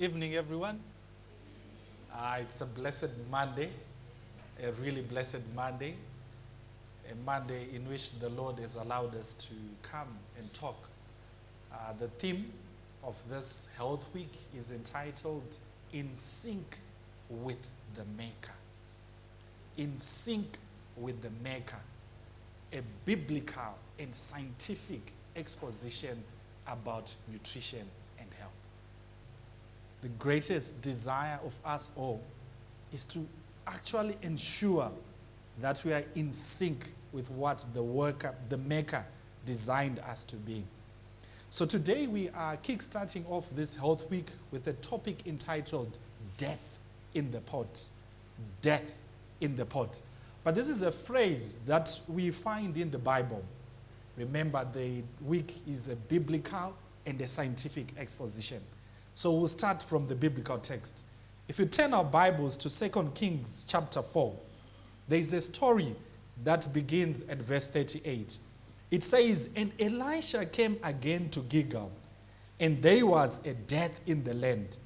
Evening, everyone. It's a blessed Monday, a really blessed Monday, a Monday in which the Lord has allowed us to come and talk. The theme of this Health Week is entitled, In Sync with the Maker. In Sync with the Maker. A biblical and scientific exposition about nutrition and health. The greatest desire of us all is to actually ensure that we are in sync with what the Maker designed us to be. So today we are kickstarting off this Health Week with a topic entitled Death in the Pot. Death in the Pot. But this is a phrase that we find in the Bible. Remember, the week is a biblical and a scientific exposition. So we'll start from the biblical text. If you turn our Bibles to 2 Kings chapter 4, there is a story that begins at verse 38. It says, And Elisha came again to Gilgal, and there was a death in the land.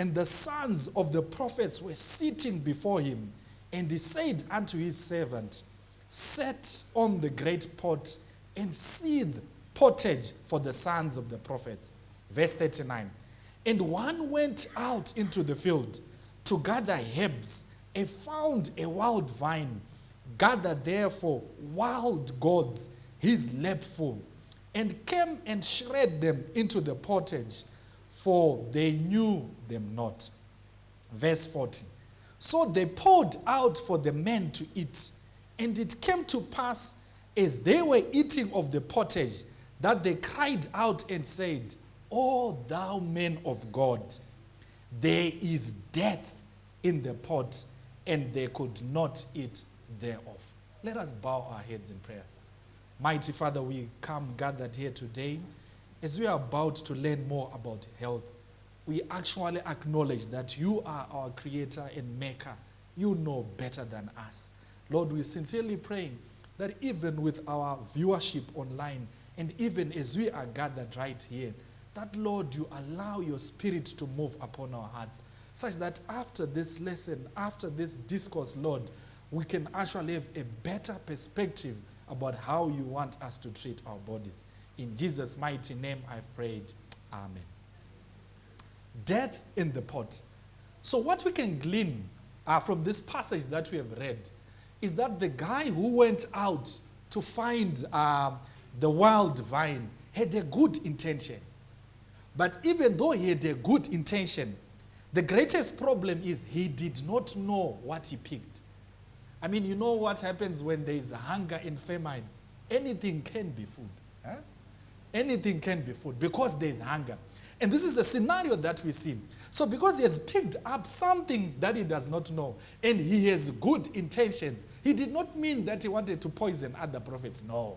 And the sons of the prophets were sitting before him, and he said unto his servant, Set on the great pot and seethe pottage for the sons of the prophets. Verse 39. And one went out into the field to gather herbs and found a wild vine. Gathered therefore wild gourds, his lapful, and came and shred them into the pottage, for they knew them not. Verse 40. So they poured out for the men to eat. And it came to pass, as they were eating of the pottage, that they cried out and said, O thou man of God, there is death in the pot, and they could not eat thereof. Let us bow our heads in prayer. Mighty Father, we come gathered here today as we are about to learn more about health. We actually acknowledge that you are our creator and maker. You know better than us. Lord, we sincerely pray that even with our viewership online, and even as we are gathered right here, that, Lord, you allow your spirit to move upon our hearts, such that after this lesson, after this discourse, Lord, we can actually have a better perspective about how you want us to treat our bodies. In Jesus' mighty name I've prayed. Amen. Death in the pot. So what we can glean from this passage that we have read is that the guy who went out to find the wild vine had a good intention. But even though he had a good intention, the greatest problem is he did not know what he picked. I mean, you know what happens when there is hunger and famine? Anything can be food. Huh? Anything can be food because there is hunger. And this is a scenario that we see. So because he has picked up something that he does not know, and he has good intentions, he did not mean that he wanted to poison other prophets. No.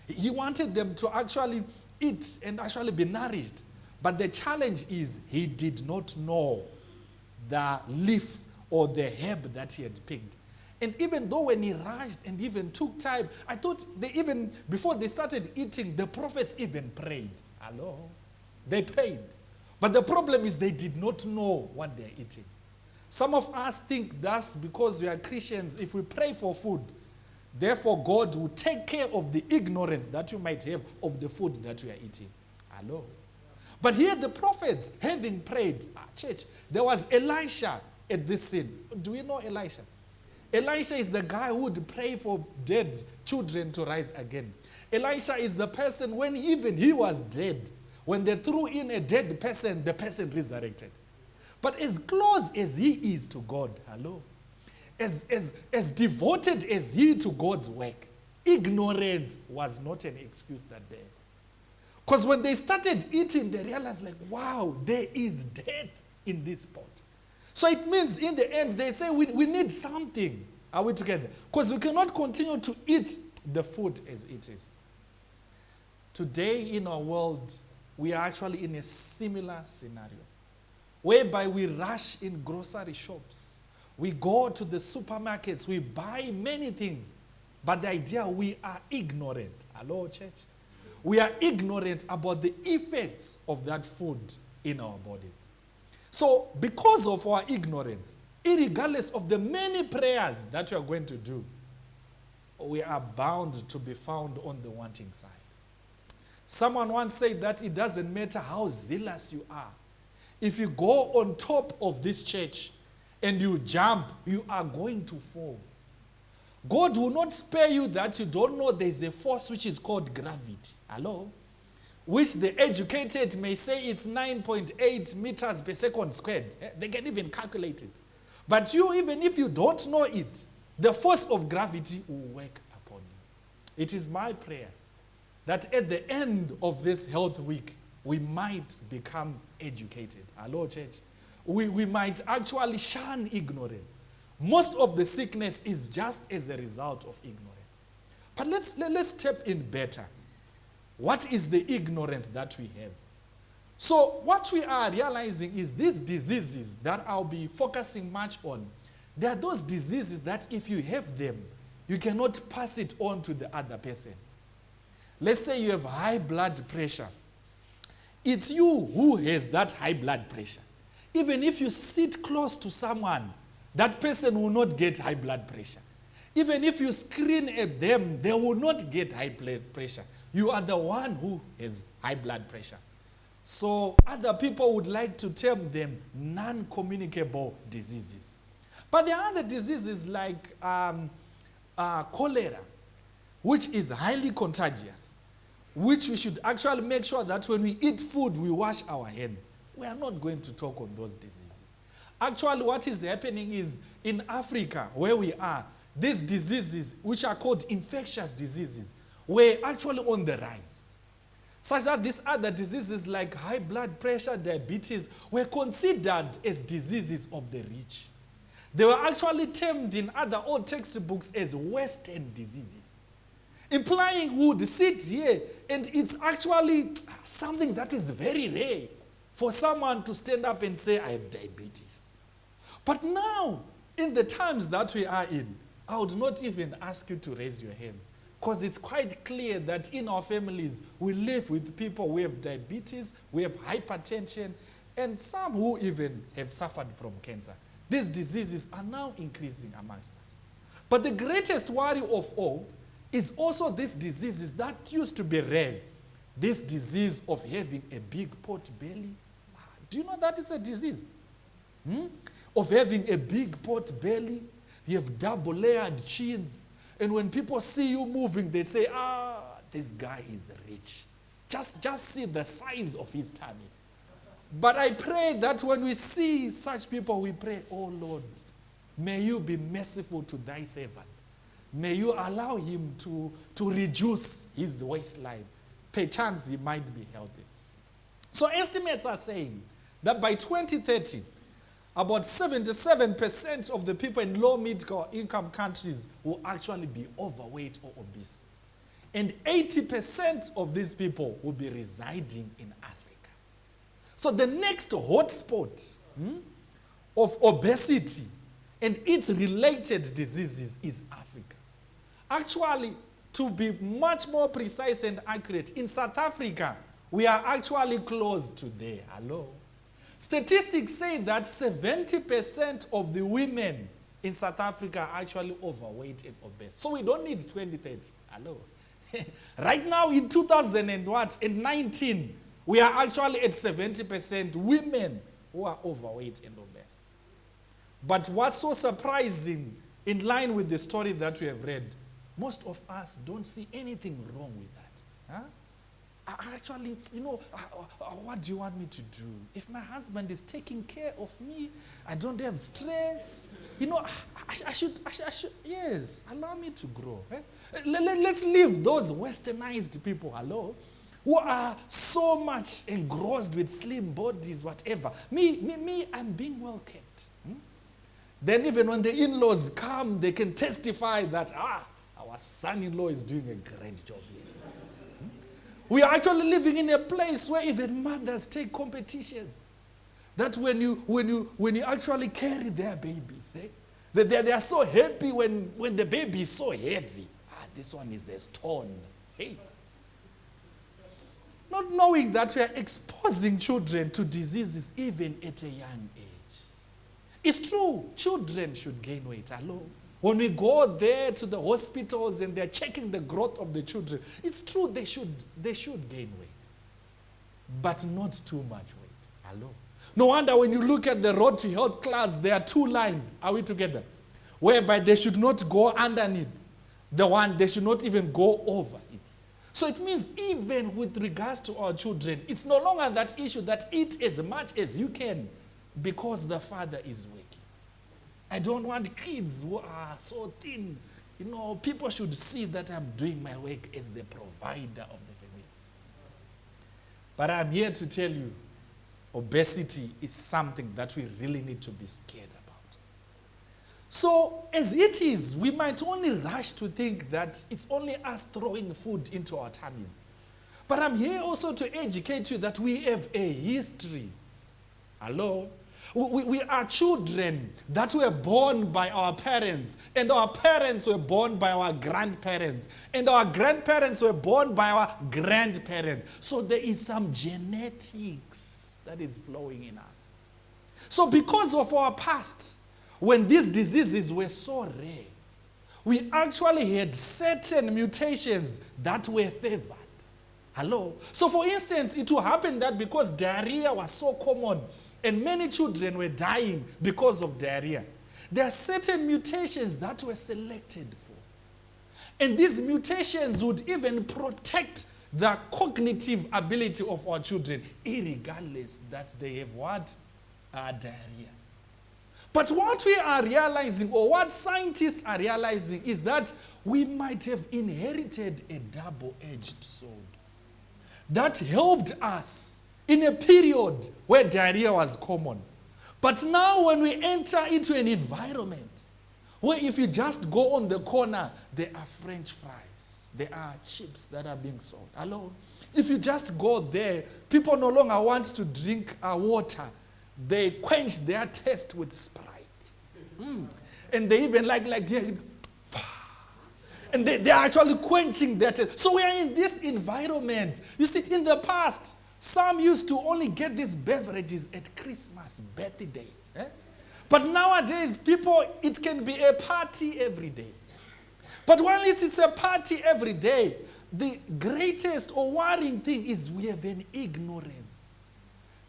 He wanted them to actually eat and actually be nourished. But the challenge is he did not know the leaf or the herb that he had picked. And even though when he rushed and even took time, I thought before they started eating, the prophets even prayed. Hello? They prayed. But the problem is they did not know what they're eating. Some of us think that's because we are Christians. If we pray for food, therefore God will take care of the ignorance that you might have of the food that we are eating. Hello? But here the prophets, having prayed, church, there was Elisha at this scene. Do we know Elisha? Elisha is the guy who would pray for dead children to rise again. Elisha is the person when even he was dead, when they threw in a dead person, the person resurrected. But as close as he is to God, hello, as devoted as he to God's work, ignorance was not an excuse that day. Because when they started eating, they realized like, wow, there is death in this pot. So it means in the end, they say we need something. Are we together? Because we cannot continue to eat the food as it is. Today in our world, we are actually in a similar scenario, whereby we rush in grocery shops. We go to the supermarkets. We buy many things. But the idea, we are ignorant. Hello, church? We are ignorant about the effects of that food in our bodies. So because of our ignorance, irregardless of the many prayers that we are going to do, we are bound to be found on the wanting side. Someone once said that it doesn't matter how zealous you are. If you go on top of this church and you jump, you are going to fall. God will not spare you that you don't know there's a force which is called gravity. Hello? Which the educated may say it's 9.8 meters per second squared. They can even calculate it. But you, even if you don't know it, the force of gravity will work upon you. It is my prayer that at the end of this health week, we might become educated. Hello, church. We might actually shun ignorance. Most of the sickness is just as a result of ignorance. But let's step in better. What is the ignorance that we have? So what we are realizing is these diseases that I'll be focusing much on, they are those diseases that if you have them, you cannot pass it on to the other person. Let's say you have high blood pressure. It's you who has that high blood pressure. Even if you sit close to someone, that person will not get high blood pressure. Even if you screen at them, they will not get high blood pressure. You are the one who has high blood pressure. So other people would like to term them non-communicable diseases. But there are other diseases like cholera, which is highly contagious, which we should actually make sure that when we eat food, we wash our hands. We are not going to talk on those diseases. Actually, what is happening is in Africa, where we are, these diseases, which are called infectious diseases, were actually on the rise. Such that these other diseases like high blood pressure, diabetes, were considered as diseases of the rich. They were actually termed in other old textbooks as Western diseases, implying we would sit here and it's actually something that is very rare for someone to stand up and say, I have diabetes. But now, in the times that we are in, I would not even ask you to raise your hands, because it's quite clear that in our families, we live with people who have diabetes, we have hypertension, and some who even have suffered from cancer. These diseases are now increasing amongst us. But the greatest worry of all is also these diseases that used to be rare. This disease of having a big pot belly. Do you know that it's a disease? Of having a big pot belly. You have double-layered chins. And when people see you moving, they say, this guy is rich. Just see the size of his tummy. But I pray that when we see such people, we pray, oh Lord, may you be merciful to thy servant. May you allow him to reduce his waistline. Perchance he might be healthy. So estimates are saying that by 2030, about 77% of the people in low-middle income countries will actually be overweight or obese. And 80% of these people will be residing in Africa. So the next hotspot of obesity and its related diseases is Africa. Actually, to be much more precise and accurate, in South Africa, we are actually close to there. Hello? Statistics say that 70% of the women in South Africa are actually overweight and obese. So we don't need 2030. Hello? Right now in 2019, we are actually at 70% women who are overweight and obese. But what's so surprising, in line with the story that we have read, most of us don't see anything wrong with that. Huh? Actually, what do you want me to do? If my husband is taking care of me, I don't have stress. I should, yes, allow me to grow. Eh? Let's leave those westernized people, hello, who are so much engrossed with slim bodies, whatever. Me, I'm being well kept. Then even when the in-laws come, they can testify that, our son-in-law is doing a great job here. We are actually living in a place where even mothers take competitions. That when you actually carry their babies, they are so happy when the baby is so heavy. This one is a stone. Hey. Not knowing that we are exposing children to diseases even at a young age. It's true, children should gain weight. Hello? When we go there to the hospitals and they're checking the growth of the children, it's true they should gain weight. But not too much weight. Hello? No wonder when you look at the road to health class, there are 2 lines. Are we together? Whereby they should not go underneath. They should not even go over it. So it means even with regards to our children, it's no longer that issue that eat as much as you can because the father is working. I don't want kids who are so thin. People should see that I'm doing my work as the provider of the family. But I'm here to tell you, obesity is something that we really need to be scared about. So as it is, we might only rush to think that it's only us throwing food into our tummies. But I'm here also to educate you that we have a history. Hello? We are children that were born by our parents, and our parents were born by our grandparents, and our grandparents were born by our grandparents. So there is some genetics that is flowing in us. So because of our past, when these diseases were so rare, we actually had certain mutations that were favored. Hello? So for instance, it will happen that because diarrhea was so common and many children were dying because of diarrhea, there are certain mutations that were selected for. And these mutations would even protect the cognitive ability of our children, irregardless that they have what? Diarrhea. But what we are realizing, or what scientists are realizing, is that we might have inherited a double-edged sword that helped us in a period where diarrhea was common. But now when we enter into an environment where if you just go on the corner, there are French fries, there are chips that are being sold. Hello? If you just go there, people no longer want to drink water. They quench their thirst with Sprite. And they even and they're actually quenching their thirst. So we are in this environment. You see, in the past, some used to only get these beverages at Christmas, birthdays. But nowadays, it can be a party every day. But while it's a party every day, the greatest or worrying thing is we have an ignorance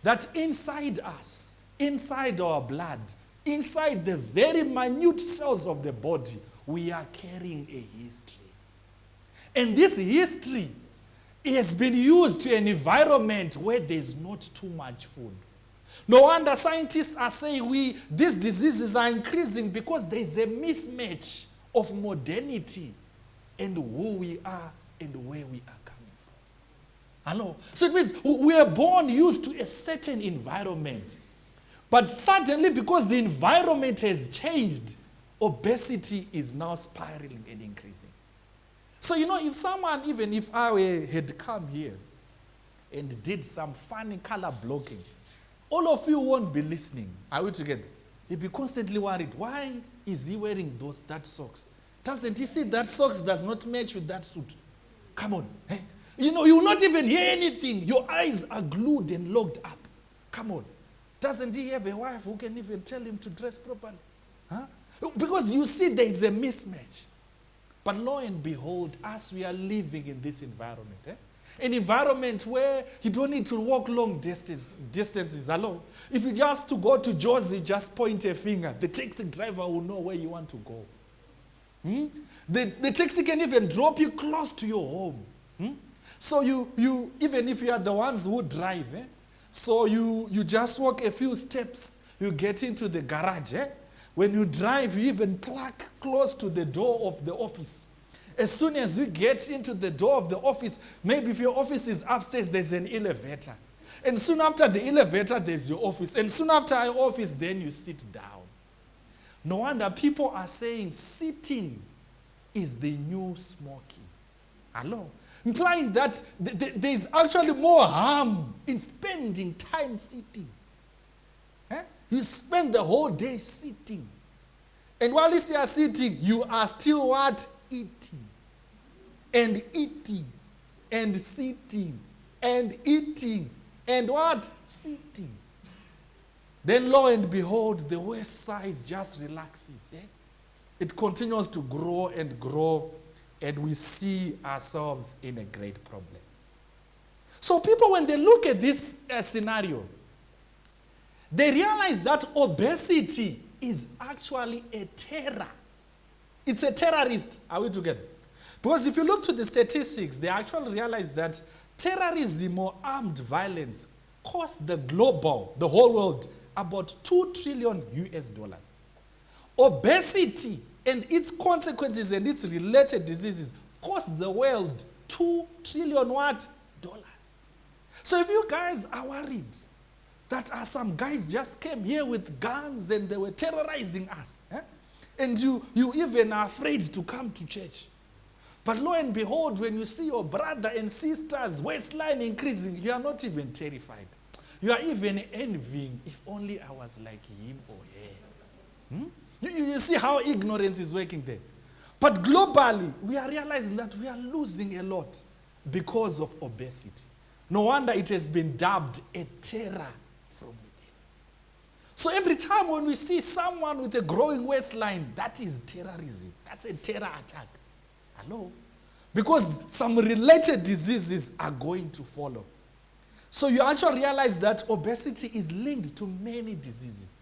that inside us, inside our blood, inside the very minute cells of the body, we are carrying a history. And this history has been used to an environment where there's not too much food. No wonder scientists are saying these diseases are increasing because there's a mismatch of modernity and who we are and where we are coming from. Hello? So it means we are born used to a certain environment. But suddenly, because the environment has changed, obesity is now spiraling and increasing. So, if someone, even if I had come here and did some funny color blocking, all of you won't be listening. Are we together? You'll be constantly worried. Why is he wearing that socks? Doesn't he see that socks does not match with that suit? Come on. Hey? You will not even hear anything. Your eyes are glued and locked up. Come on. Doesn't he have a wife who can even tell him to dress properly? Huh? Because you see there is a mismatch. But lo and behold, as we are living in this environment, an environment where you don't need to walk long distances alone. If you just to go to Josie, just point a finger. The taxi driver will know where you want to go. The taxi can even drop you close to your home. So you even if you are the ones who drive, so you just walk a few steps, you get into the garage. When you drive, you even park close to the door of the office. As soon as you get into the door of the office, maybe if your office is upstairs, there's an elevator. And soon after the elevator, there's your office. And soon after your office, then you sit down. No wonder people are saying sitting is the new smoking. Hello? Implying that there's actually more harm in spending time sitting. You spend the whole day sitting. And while you are sitting, you are still what? Eating. And eating. And sitting. and eating and what? Sitting. Then lo and behold, the waist size just relaxes. It continues to grow, and we see ourselves in a great problem. So people, when they look at this scenario, they realize that obesity is actually a terror. It's a terrorist. Are we together? Because if you look to the statistics, they actually realize that terrorism or armed violence costs the whole world, about $2 trillion US. Obesity and its consequences and its related diseases cost the world $2 trillion what? Dollars. So if you guys are worried that some guys just came here with guns and they were terrorizing us, and you even are afraid to come to church, but lo and behold, when you see your brother and sister's waistline increasing, you are not even terrified. You are even envying, if only I was like him or her. You see how ignorance is working there. But globally, we are realizing that we are losing a lot because of obesity. No wonder it has been dubbed a terror from within. So every time when we see someone with a growing waistline, that is terrorism. That's a terror attack. Hello? Because some related diseases are going to follow. So you actually realize that obesity is linked to many diseases.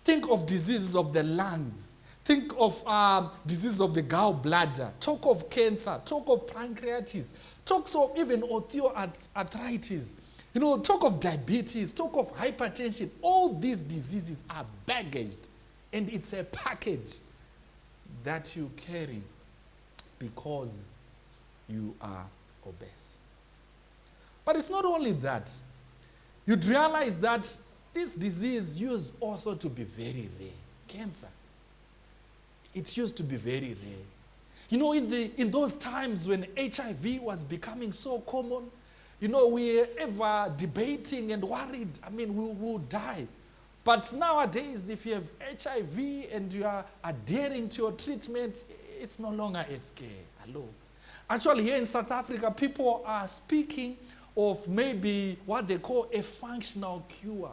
Think of diseases of the lungs. Think of diseases of the gallbladder. Talk of cancer. Talk of pancreatitis. Talk of even osteoarthritis. Talk of diabetes. Talk of hypertension. All these diseases are baggaged. And it's a package that you carry because you are obese. But it's not only that. You'd realize that this disease used also to be very rare. Cancer. It used to be very rare. In those times when HIV was becoming so common, we were ever debating and worried. We will die. But nowadays, if you have HIV and you are adhering to your treatment, it's no longer a scare. Hello. Actually, here in South Africa, people are speaking of maybe what they call a functional cure,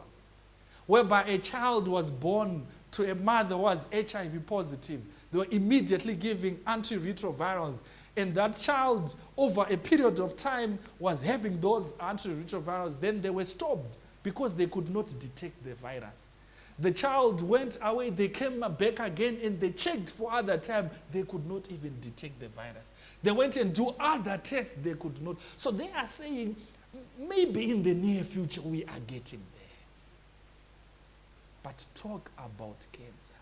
whereby a child was born to a mother who was HIV positive. They were immediately giving antiretrovirals, and that child, over a period of time, was having those antiretrovirals. Then they were stopped because they could not detect the virus. The child went away, they came back again, and they checked for other time. They could not even detect the virus. They went and do other tests, they could not. So they are saying, maybe in the near future we are getting there. But talk about cancer.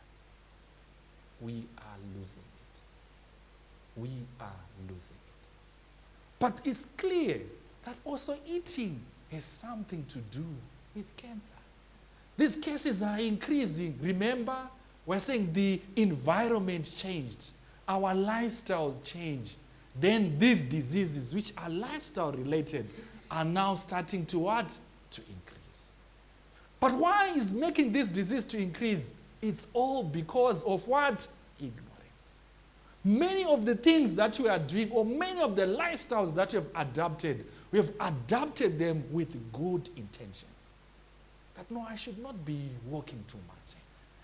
We are losing it. We are losing it. But it's clear that also eating has something to do with cancer. These cases are increasing. Remember, we're saying the environment changed. Our lifestyle changed. Then these diseases, which are lifestyle related, are now starting to what? To increase. But why is making this disease to increase? It's all because of what? Ignorance. Many of the things that we are doing, or many of the lifestyles that we have adapted them with good intentions. That no, I should not be walking too much.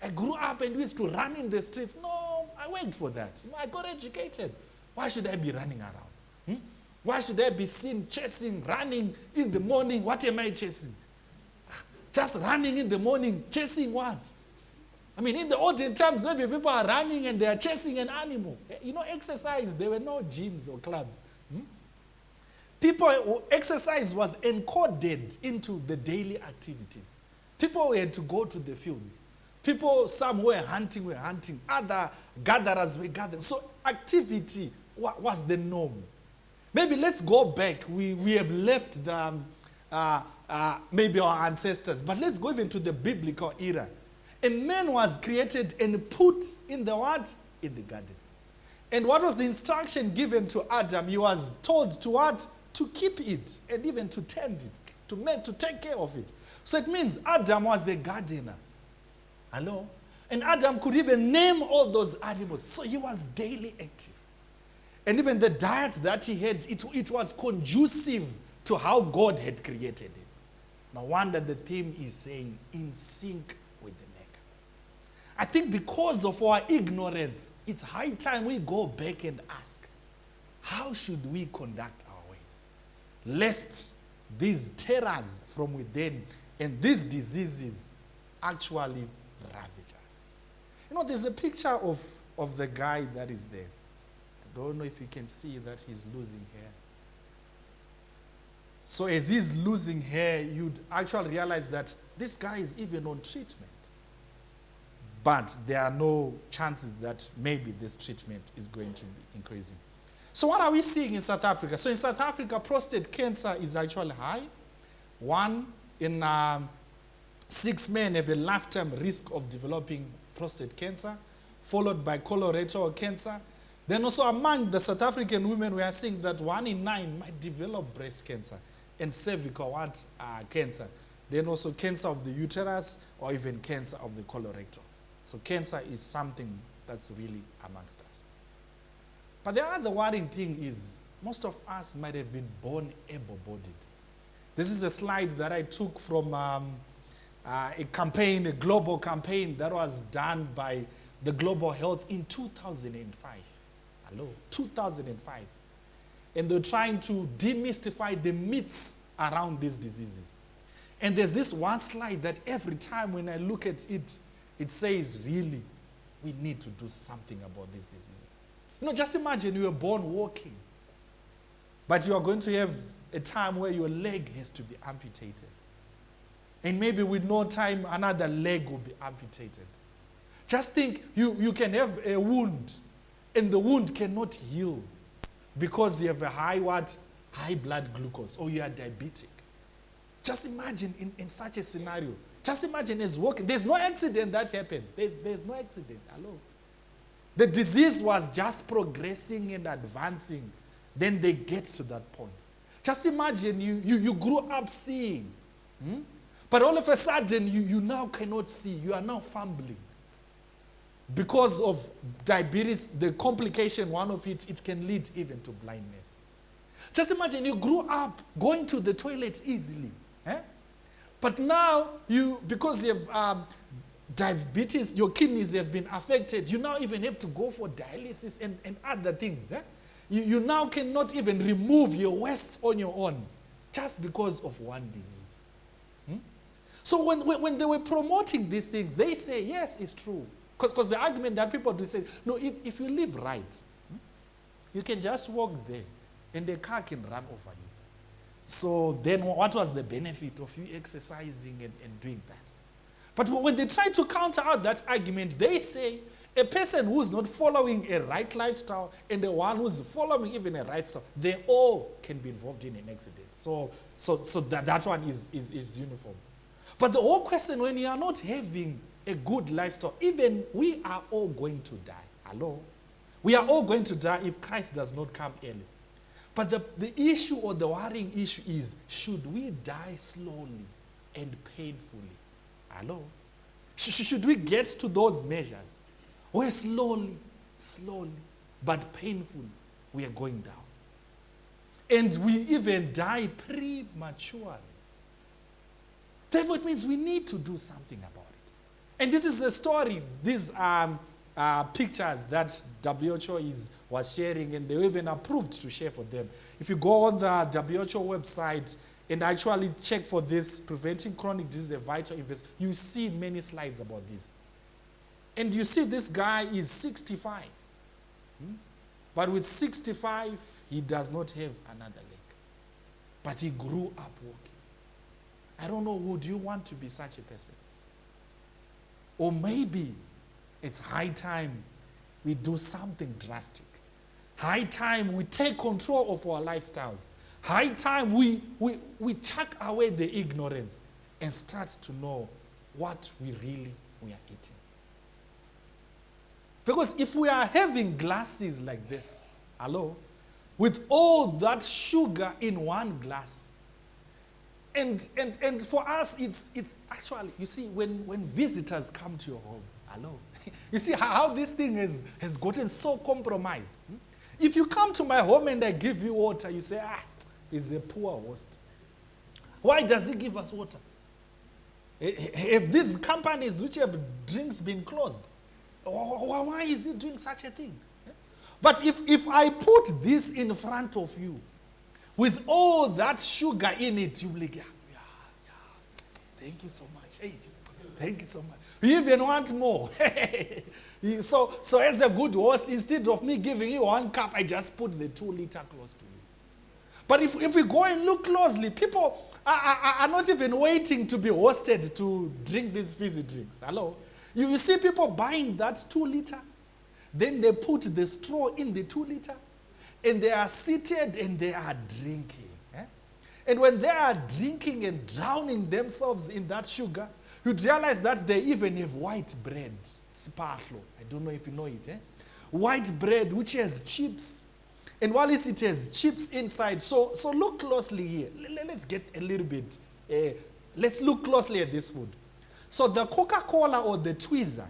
I grew up and used to run in the streets. No, I went for that. I got educated. Why should I be running around? Why should I be seen chasing, running in the morning? What am I chasing? Just running in the morning, chasing what? In the olden times, maybe people are running and they are chasing an animal. Exercise, there were no gyms or clubs. Exercise was encoded into the daily activities. People had to go to the fields. Some were hunting, other gatherers were gathering. So activity was the norm. Maybe let's go back. We have left maybe our ancestors, but let's go even to the biblical era. A man was created and put in the what? In the garden. And what was the instruction given to Adam? He was told to what? To keep it and even to tend it, to take care of it. So it means Adam was a gardener. Hello? And Adam could even name all those animals. So he was daily active. And even the diet that he had, it was conducive to how God had created him. No wonder the theme is saying, in sync with the Maker. I think because of our ignorance, it's high time we go back and ask, how should we conduct our ways? Lest these terrors from within and these diseases actually ravage us. You know, there's a picture of the guy that is there. I don't know if you can see that he's losing hair. So as he's losing hair, you'd actually realize that this guy is even on treatment. But there are no chances that maybe this treatment is going to be increasing. So what are we seeing in South Africa? So in South Africa, prostate cancer is actually high. 1 in 6 men have a lifetime risk of developing prostate cancer, followed by colorectal cancer. Then also among the South African women, we are seeing that 1 in 9 might develop breast cancer and cervical cancer. Then also cancer of the uterus or even cancer of the colorectal. So cancer is something that's really amongst us. But the other worrying thing is most of us might have been born able-bodied. This is a slide that I took from a campaign, a global campaign that was done by the Global Health in 2005. Hello, 2005. And they're trying to demystify the myths around these diseases. And there's this one slide that every time when I look at it, it says, really, we need to do something about these diseases. You know, just imagine you were born walking, but you are going to have a time where your leg has to be amputated. And maybe with no time, another leg will be amputated. Just think, you can have a wound, and the wound cannot heal because you have a high blood glucose, or you are diabetic. Just imagine in such a scenario. Just imagine as walking. There's no accident that happened. There's no accident. Hello. The disease was just progressing and advancing. Then they get to that point. Just imagine you grew up seeing. But all of a sudden, you now cannot see. You are now fumbling. Because of diabetes, the complication, one of it can lead even to blindness. Just imagine you grew up going to the toilet easily. But now, because you have diabetes, your kidneys have been affected, you now even have to go for dialysis and other things. You now cannot even remove your waste on your own just because of one disease. So when they were promoting these things, they say, yes, it's true. Because the argument that people do say, no, if you live right, you can just walk there and the car can run over you. So then what was the benefit of you exercising and doing that? But when they try to counter out that argument, they say a person who's not following a right lifestyle and the one who's following even a right lifestyle, they all can be involved in an accident. So that one is uniform. But the whole question, when you are not having a good lifestyle, even we are all going to die. Hello? We are all going to die if Christ does not come early. But the issue or the worrying issue is, should we die slowly and painfully? Hello? Should we get to those measures where slowly, but painfully, we are going down? And we even die prematurely. Therefore, it means we need to do something about it. And this is a story. These pictures that WHO was sharing, and they were even approved to share for them. If you go on the WHO website and actually check for this, preventing chronic disease, a vital investment, you see many slides about this. And you see this guy is 65. But with 65, he does not have another leg. But he grew up walking. I don't know, would you want to be such a person? Or maybe it's high time we do something drastic. High time we take control of our lifestyles. High time we chuck away the ignorance and start to know what we are eating. Because if we are having glasses like this, hello, with all that sugar in one glass, and for us, it's actually, you see, when visitors come to your home, hello, you see how this thing has gotten so compromised. If you come to my home and I give you water, you say, is a poor host. Why does he give us water? Have these companies which have drinks been closed? Why is he doing such a thing? But if I put this in front of you, with all that sugar in it, you'll be like, yeah, thank you so much. Hey, thank you so much. You even want more. So as a good host, instead of me giving you 1 cup, I just put the 2 liter close to you. But if we go and look closely, people are not even waiting to be hosted to drink these fizzy drinks. Hello? You see people buying that 2 liter, then they put the straw in the 2 liter, and they are seated and they are drinking. And when they are drinking and drowning themselves in that sugar, you'd realize that they even have white bread. Sparklo. I don't know if you know it. White bread which has chips. And while it has chips inside, so look closely here. Let's get a little bit, let's look closely at this food. So the Coca-Cola or the Twizzler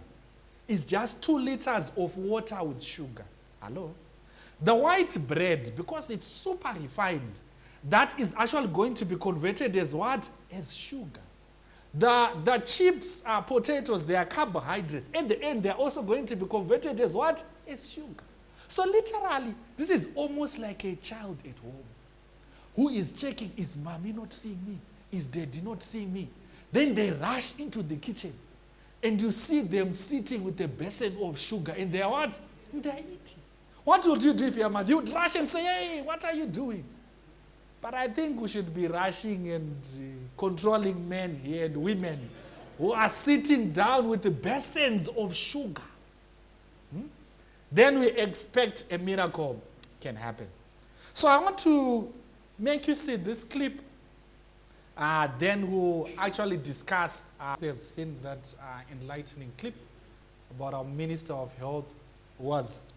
is just 2 liters of water with sugar. Hello? The white bread, because it's super refined, that is actually going to be converted as what? As sugar. The chips are potatoes, they are carbohydrates. At the end, they're also going to be converted as what? As sugar. So literally, this is almost like a child at home who is checking, is mommy not seeing me? Is daddy not seeing me? Then they rush into the kitchen and you see them sitting with a basin of sugar and they're what? They're eating. What would you do if you're mother? You'd rush and say, hey, what are you doing? But I think we should be rushing and controlling men here and women who are sitting down with the basins of sugar. Then we expect a miracle can happen. So I want to make you see this clip. Then we'll actually discuss. We have seen that enlightening clip about our Minister of Health was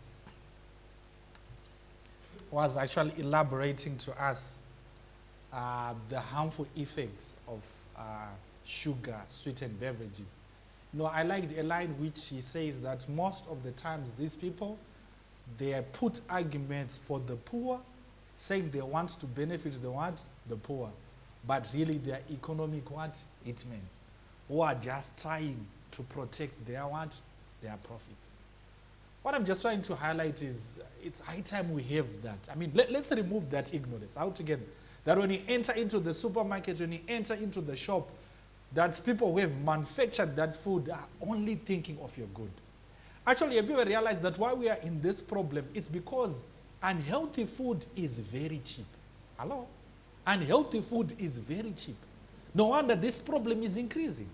actually elaborating to us the harmful effects of sugar, sweetened beverages. No, I liked a line which he says that most of the times these people, they put arguments for the poor, saying they want to benefit the what? The poor. But really they are economic what? Hitmen, who are just trying to protect their what? Their profits. What I'm just trying to highlight is it's high time we have that. I mean, let's remove that ignorance altogether. That when you enter into the supermarket, when you enter into the shop, that people who have manufactured that food are only thinking of your good. Actually, have you ever realized that why we are in this problem is because unhealthy food is very cheap. Hello? Unhealthy food is very cheap. No wonder this problem is increasing.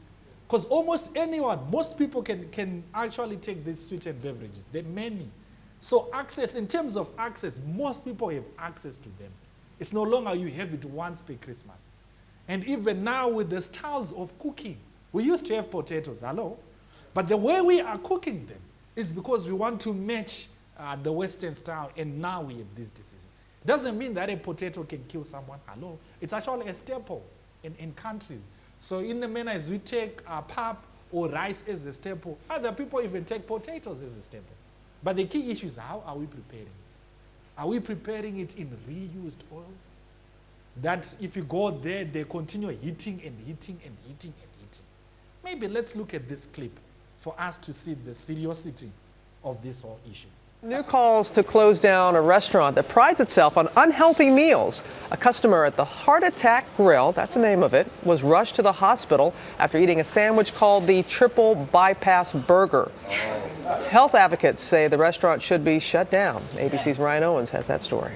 Because almost anyone, most people can actually take these sweetened beverages. There are many. So access, in terms of access, most people have access to them. It's no longer you have it once per Christmas. And even now with the styles of cooking, we used to have potatoes, hello? But the way we are cooking them is because we want to match the Western style, and now we have these diseases. Doesn't mean that a potato can kill someone, hello? It's actually a staple in countries. So in the manner as we take pap or rice as a staple, other people even take potatoes as a staple. But the key issue is how are we preparing it? Are we preparing it in reused oil? That if you go there, they continue heating and heating and heating and heating. Maybe let's look at this clip for us to see the seriousity of this whole issue. New calls to close down a restaurant that prides itself on unhealthy meals. A customer at the Heart Attack Grill, that's the name of it, was rushed to the hospital after eating a sandwich called the Triple Bypass Burger. Health advocates say the restaurant should be shut down. ABC's Ryan Owens has that story.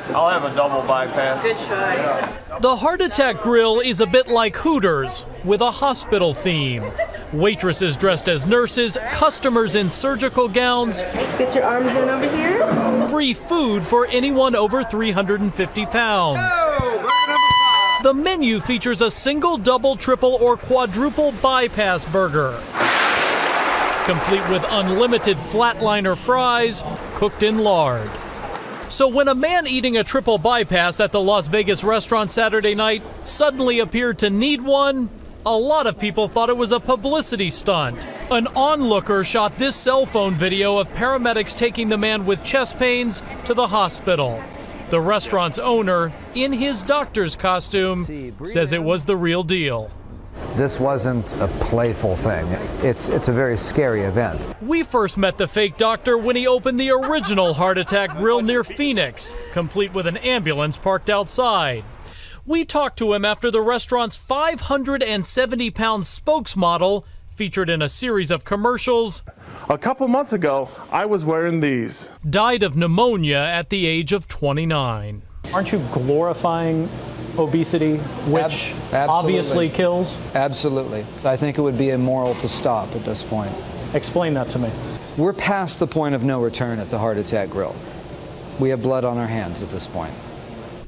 I'll have a double bypass. Good choice. The Heart Attack Grill is a bit like Hooters with a hospital theme. Waitresses dressed as nurses, customers in surgical gowns. Get your arms in over here. Free food for anyone over 350 pounds. The menu features a single, double, triple, or quadruple bypass burger, complete with unlimited flatliner fries cooked in lard. So when a man eating a triple bypass at the Las Vegas restaurant Saturday night suddenly appeared to need one, a lot of people thought it was a publicity stunt. An onlooker shot this cell phone video of paramedics taking the man with chest pains to the hospital. The restaurant's owner, in his doctor's costume, says it was the real deal. This wasn't a playful thing. It's a very scary event. We first met the fake doctor when he opened the original heart attack grill near Phoenix, complete with an ambulance parked outside. We talked to him after the restaurant's 570-pound spokesmodel featured in a series of commercials. A couple months ago, I was wearing these. Died of pneumonia at the age of 29. Aren't you glorifying obesity, which obviously kills? Absolutely. I think it would be immoral to stop at this point. Explain that to me. We're past the point of no return at the Heart Attack Grill. We have blood on our hands at this point.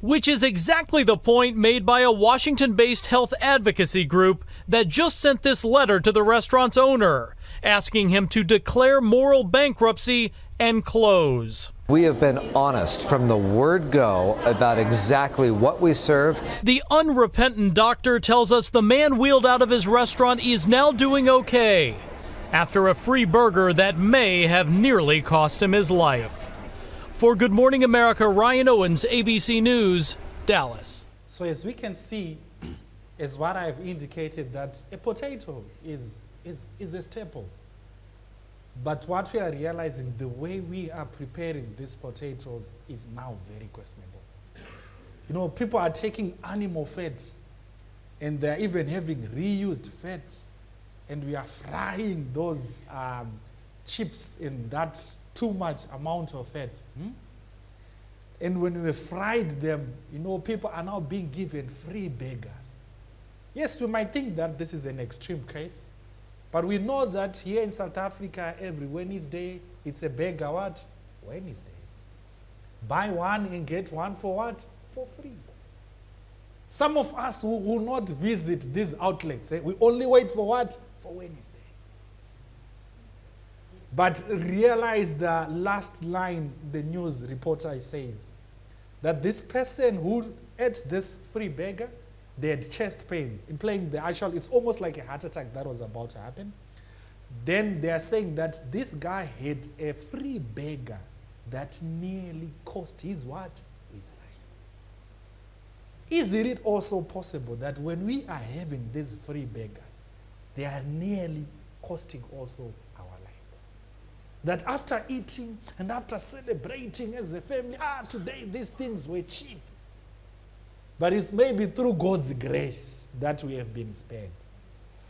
Which is exactly the point made by a Washington-based health advocacy group that just sent this letter to the restaurant's owner, asking him to declare moral bankruptcy and close. We have been honest from the word go about exactly what we serve. The unrepentant doctor tells us the man wheeled out of his restaurant is now doing okay after a free burger that may have nearly cost him his life. For Good Morning America, Ryan Owens, ABC News, Dallas. So as we can see, as what I've indicated, that a potato is a staple. But what we are realizing, the way we are preparing these potatoes is now very questionable. You know, people are taking animal fat and they're even having reused fat, and we are frying those chips in that too much amount of fat. And when we fried them, you know, people are now being given free burgers. Yes, we might think that this is an extreme case, but we know that here in South Africa, every Wednesday, it's a burger what? Wednesday. Buy one and get one for what? For free. Some of us who will not visit these outlets, we only wait for what? For Wednesday. But realize the last line the news reporter says, that this person who ate this free burger, they had chest pains. Implying the actual, it's almost like a heart attack that was about to happen. Then they are saying that this guy had a free burger that nearly cost his what? His life. Is it also possible that when we are having these free burgers, they are nearly costing also our lives? That after eating and after celebrating as a family, today these things were cheap. But it's maybe through God's grace that we have been spared.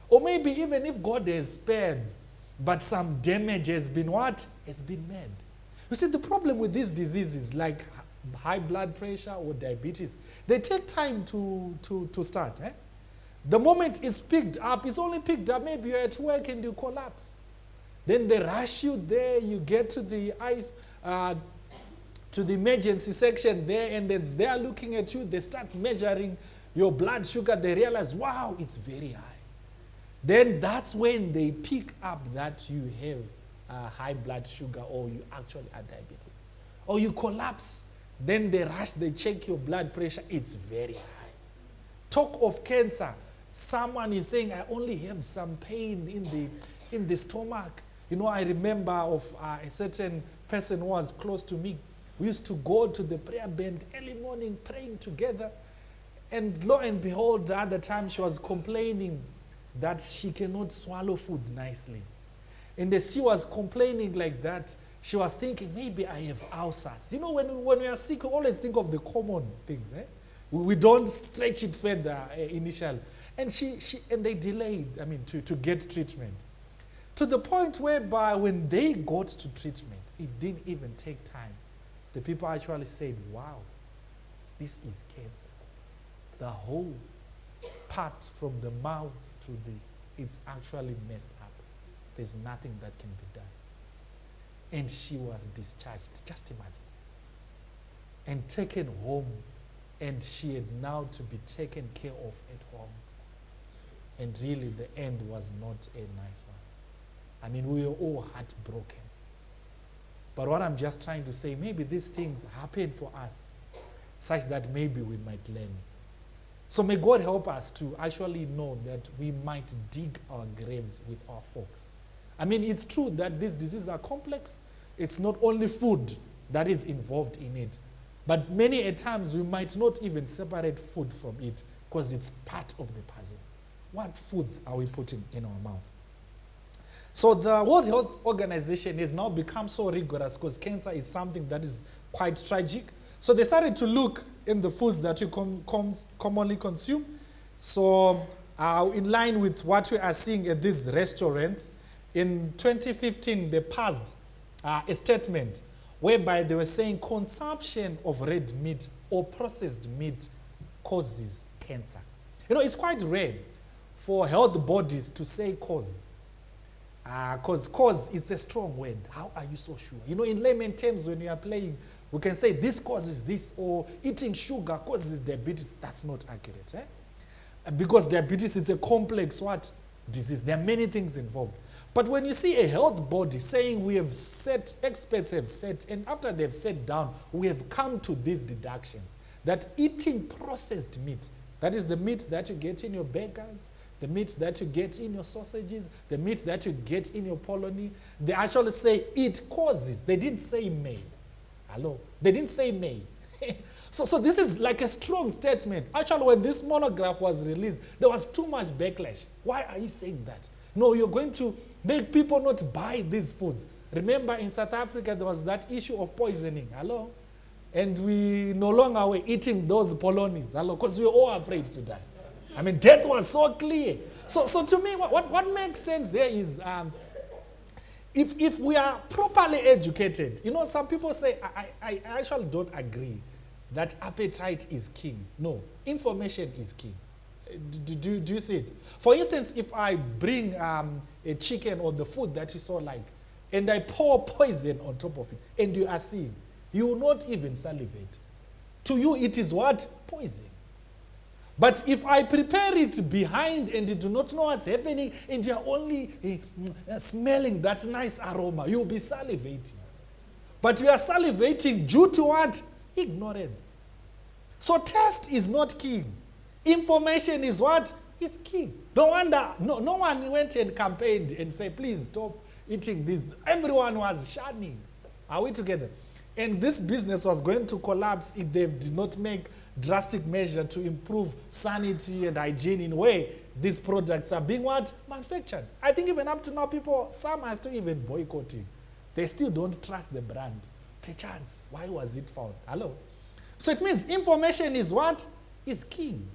Or maybe even if God has spared, but some damage has been what? Has been made. You see, the problem with these diseases like high blood pressure or diabetes, they take time to start. The moment it's picked up, it's only picked up, maybe you're at work and you collapse. Then they rush you there, you get to the to the emergency section there, and then they're looking at you, they start measuring your blood sugar, they realize, wow, it's very high. Then that's when they pick up that you have high blood sugar or you actually are diabetic. Or you collapse, then they rush, they check your blood pressure, it's very high. Talk of cancer, someone is saying, I only have some pain in the stomach. You know, I remember of a certain person who was close to me. We used to go to the prayer band early morning praying together. And lo and behold, the other time she was complaining that she cannot swallow food nicely. And as she was complaining like that, she was thinking, maybe I have ulcers. You know, when we are sick, we always think of the common things. We don't stretch it further initially. And and they delayed, to get treatment. To the point whereby when they got to treatment, it didn't even take time. The people actually said, wow, this is cancer. The whole part from the mouth to it's actually messed up. There's nothing that can be done. And she was discharged, just imagine. And taken home, and she had now to be taken care of at home. And really the end was not a nice one. We were all heartbroken. But what I'm just trying to say, maybe these things happen for us, such that maybe we might learn. So may God help us to actually know that we might dig our graves with our forks. It's true that these diseases are complex. It's not only food that is involved in it, But many a times we might not even separate food from it because it's part of the puzzle. What foods are we putting in our mouth? So the World Health Organization has now become so rigorous because cancer is something that is quite tragic. So they started to look in the foods that you commonly consume. So in line with what we are seeing at these restaurants, in 2015 they passed a statement whereby they were saying consumption of red meat or processed meat causes cancer. You know, it's quite rare for health bodies to say cause. Because cause is a strong word. How are you so sure? You know, in layman terms, when we are playing, we can say this causes this, or eating sugar causes diabetes. That's not accurate. Because diabetes is a complex disease. There are many things involved. But when you see a health body saying we have set, experts have set, and after they've sat down, we have come to these deductions, that eating processed meat, that is the meat that you get in your burgers, the meat that you get in your sausages, the meat that you get in your polony, they actually say it causes. They didn't say may. Hello? They didn't say may. So this is like a strong statement. Actually, when this monograph was released, there was too much backlash. Why are you saying that? No, you're going to make people not buy these foods. Remember, in South Africa, there was that issue of poisoning. Hello? And we no longer were eating those polonies. Hello? Because we were all afraid to die. I mean, death was so clear. So to me, what makes sense here is if we are properly educated, you know, some people say, I actually don't agree that appetite is king. No, information is king. Do you see it? For instance, if I bring a chicken or the food that you so like, and I pour poison on top of it, and you are seeing, you will not even salivate. To you, it is what? Poison. But if I prepare it behind and you do not know what's happening, and you are only smelling that nice aroma, you'll be salivating. But you are salivating due to what? Ignorance. So taste is not king. Information is what? Is king. No wonder, no one went and campaigned and said, please stop eating this. Everyone was shunning. Are we together? And this business was going to collapse if they did not make drastic measures to improve sanity and hygiene in a way these products are being what? Manufactured. I think even up to now, some are still even boycotting. They still don't trust the brand. Perchance, why was it found? Hello? So it means information is what? Is king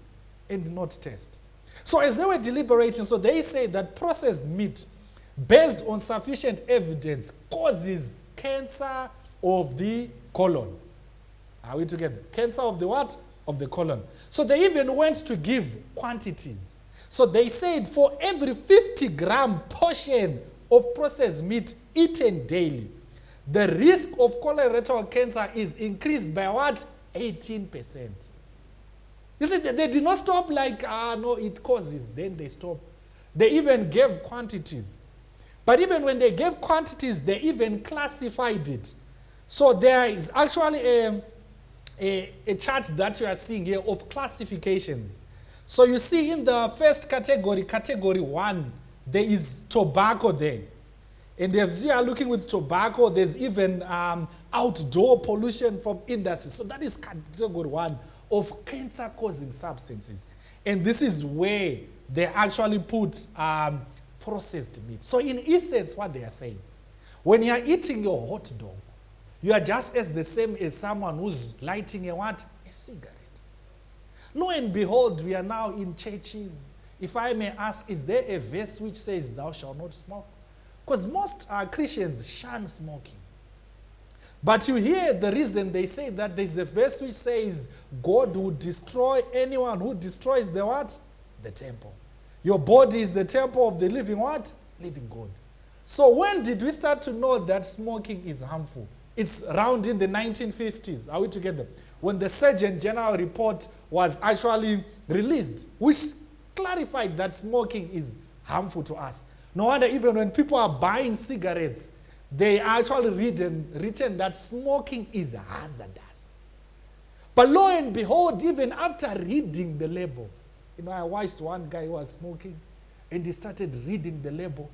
and not taste. So as they were deliberating, so they say that processed meat, based on sufficient evidence, causes cancer of the colon. Are we together? Cancer of the what? Of the colon. So they even went to give quantities. So they said for every 50-gram portion of processed meat eaten daily, the risk of colorectal cancer is increased by what? 18%. You see, they did not stop like, no, it causes. Then they stopped. They even gave quantities. But even when they gave quantities, they even classified it. So there is actually a chart that you are seeing here of classifications. So you see in the first category, category 1, there is tobacco there. And if you are looking with tobacco, there's even outdoor pollution from industry. So that is category 1 of cancer-causing substances. And this is where they actually put processed meat. So in essence, what they are saying, when you are eating your hot dog, you are just as the same as someone who's lighting a what? A cigarette. Lo and behold, we are now in churches. If I may ask, is there a verse which says, thou shalt not smoke? Because most Christians shun smoking. But you hear the reason they say that there's a verse which says, God will destroy anyone who destroys the what? The temple. Your body is the temple of the living what? Living God. So when did we start to know that smoking is harmful? It's around in the 1950s. Are we together? When the Surgeon General report was actually released, which clarified that smoking is harmful to us. No wonder even when people are buying cigarettes, they actually written that smoking is hazardous. But lo and behold, even after reading the label, you know, I watched one guy who was smoking, and he started reading the label.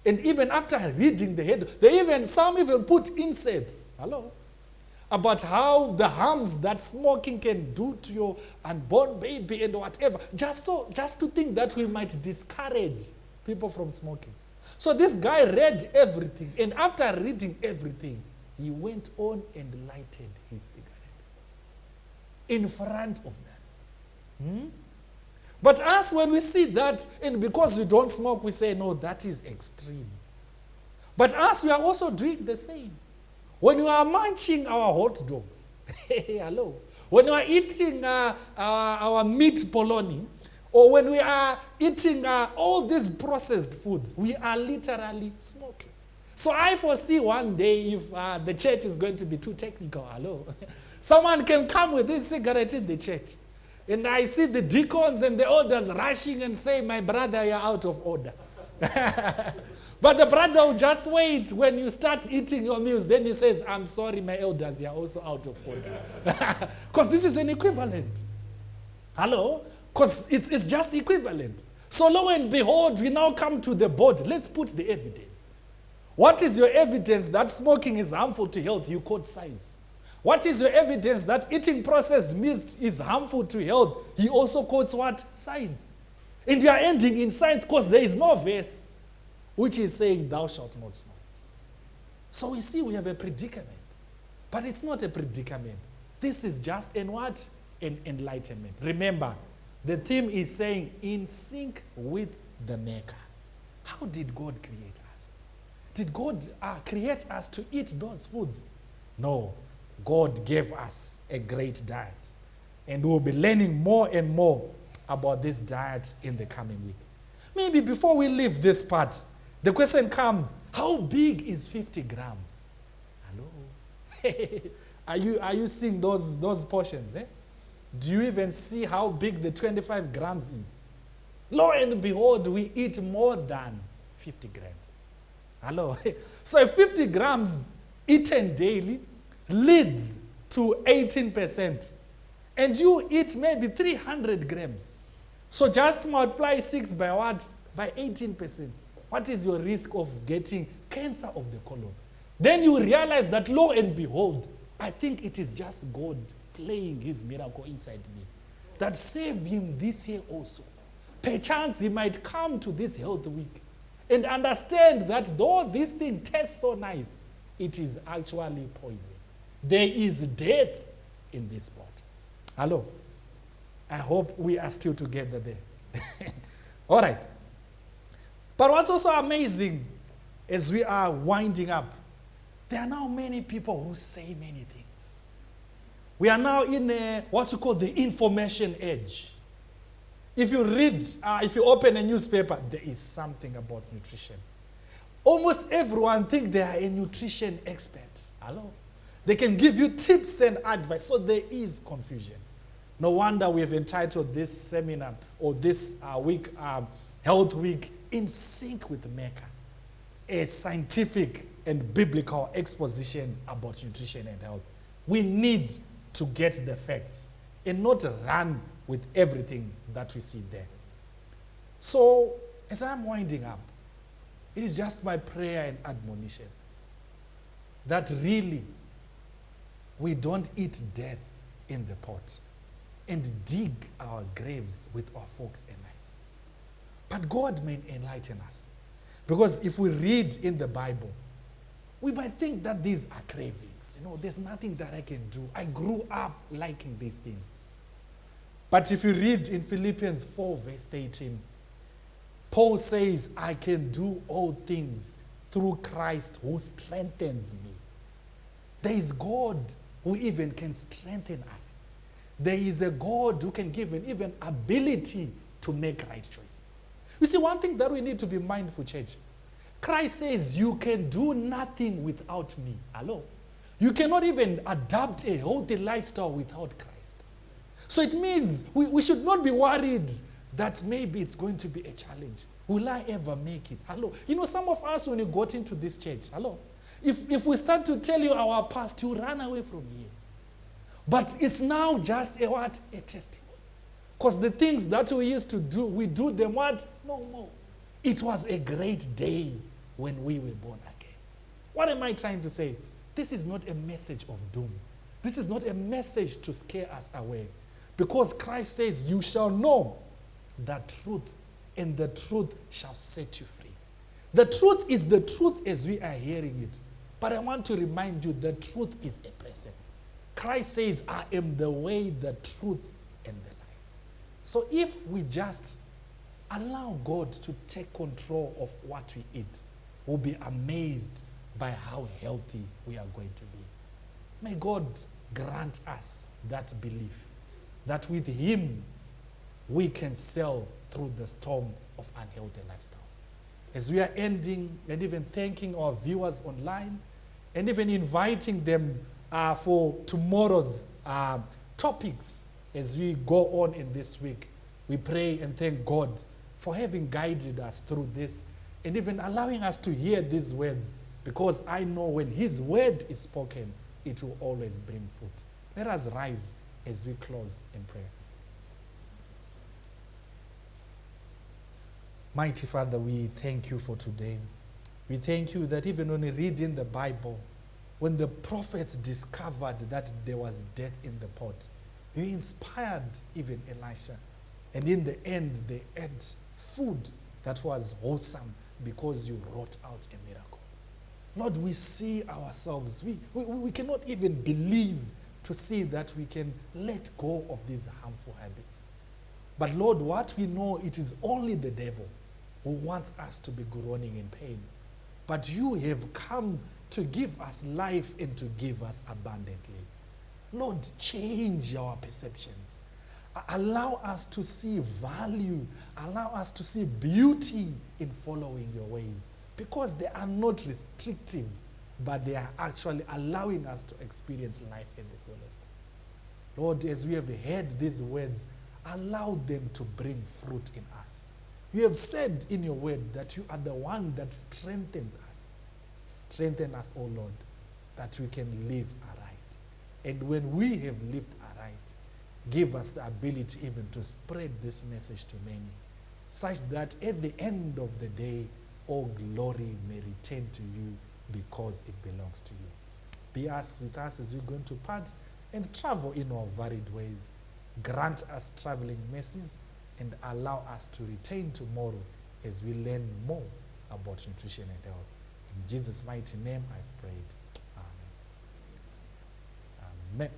And even after reading the head, some even put inserts. Hello? about how the harms that smoking can do to your unborn baby and whatever, just to think that we might discourage people from smoking. So this guy read everything, and after reading everything, he went on and lighted his cigarette in front of them. But us, when we see that, and because we don't smoke, we say, no, that is extreme. But us, we are also doing the same. When we are munching our hot dogs, hello. When we are eating our meat bologna, or when we are eating all these processed foods, we are literally smoking. So I foresee one day, if the church is going to be too technical, hello, someone can come with this cigarette in the church. And I see the deacons and the elders rushing and say, my brother, you're out of order. But the brother will just wait when you start eating your meals. Then he says, I'm sorry, my elders, you're also out of order. Because this is an equivalent. Hello? Because it's just equivalent. So lo and behold, we now come to the board. Let's put the evidence. What is your evidence that smoking is harmful to health? You quote science. What is your evidence that eating processed meat is harmful to health? He also quotes what? Science. And you are ending in science because there is no verse which is saying thou shalt not smoke. So we see we have a predicament. But it's not a predicament. This is just an what? An enlightenment. Remember, the theme is saying in sync with the Maker. How did God create us? Did God create us to eat those foods? No. God gave us a great diet. And we'll be learning more and more about this diet in the coming week. Maybe before we leave this part, the question comes, how big is 50 grams? Hello? Are you seeing those portions? Eh? Do you even see how big the 25 grams is? Lo and behold, we eat more than 50 grams. Hello? So if 50 grams eaten daily leads to 18%, and you eat maybe 300 grams. So just multiply 6 by what? By 18%. What is your risk of getting cancer of the colon? Then you realize that lo and behold, I think it is just God playing his miracle inside me that saved him this year also. Perchance he might come to this health week and understand that though this thing tastes so nice, it is actually poison. There is death in this pot. Hello? I hope we are still together there. All right. But what's also amazing as we are winding up, there are now many people who say many things. We are now in what you call the information age. If you read, if you open a newspaper, there is something about nutrition. Almost everyone thinks they are a nutrition expert. Hello? They can give you tips and advice. So there is confusion. No wonder we have entitled this seminar or this week, Health Week, In Sync with the Maker. A scientific and biblical exposition about nutrition and health. We need to get the facts and not run with everything that we see there. So, as I'm winding up, it is just my prayer and admonition that really we don't eat death in the pot and dig our graves with our forks and knives. But God may enlighten us. Because if we read in the Bible, we might think that these are cravings. You know, there's nothing that I can do. I grew up liking these things. But if you read in Philippians 4 verse 18, Paul says, I can do all things through Christ who strengthens me. There is God who even can strengthen us. There is a God who can give an even ability to make right choices. You see, one thing that we need to be mindful, church. Christ says you can do nothing without me. Hello? You cannot even adapt a healthy lifestyle without Christ. So it means we should not be worried that maybe it's going to be a challenge. Will I ever make it? Hello? You know, some of us, when you got into this church, hello? If we start to tell you our past, you run away from here. But it's now just a what? A testimony. Because the things that we used to do, we do them what? No more. It was a great day when we were born again. What am I trying to say? This is not a message of doom. This is not a message to scare us away. Because Christ says, you shall know the truth, and the truth shall set you free. The truth is the truth as we are hearing it. But I want to remind you, the truth is a person. Christ says, I am the way, the truth, and the life. So if we just allow God to take control of what we eat, we'll be amazed by how healthy we are going to be. May God grant us that belief, that with Him we can sail through the storm of unhealthy lifestyles. As we are ending and even thanking our viewers online and even inviting them for tomorrow's topics as we go on in this week, we pray and thank God for having guided us through this and even allowing us to hear these words, because I know when His word is spoken, it will always bring fruit. Let us rise as we close in prayer. Mighty Father, we thank you for today. We thank you that even when we read in the Bible, when the prophets discovered that there was death in the pot, you inspired even Elisha. And in the end, they ate food that was wholesome because you wrought out a miracle. Lord, we see ourselves. We cannot even believe to see that we can let go of these harmful habits. But Lord, what we know, it is only the devil who wants us to be groaning in pain. But you have come to give us life and to give us abundantly. Lord, change our perceptions. Allow us to see value. Allow us to see beauty in following your ways, because they are not restrictive, but they are actually allowing us to experience life in the fullest. Lord, as we have heard these words, allow them to bring fruit in us. You have said in your word that you are the one that strengthens us. Strengthen us, O Lord, that we can live aright. And when we have lived aright, give us the ability even to spread this message to many, such that at the end of the day, all glory may return to you because it belongs to you. Be with us as we're going to part and travel in our varied ways. Grant us traveling mercies and allow us to return tomorrow as we learn more about nutrition and health. In Jesus' mighty name I've prayed. Amen. Amen.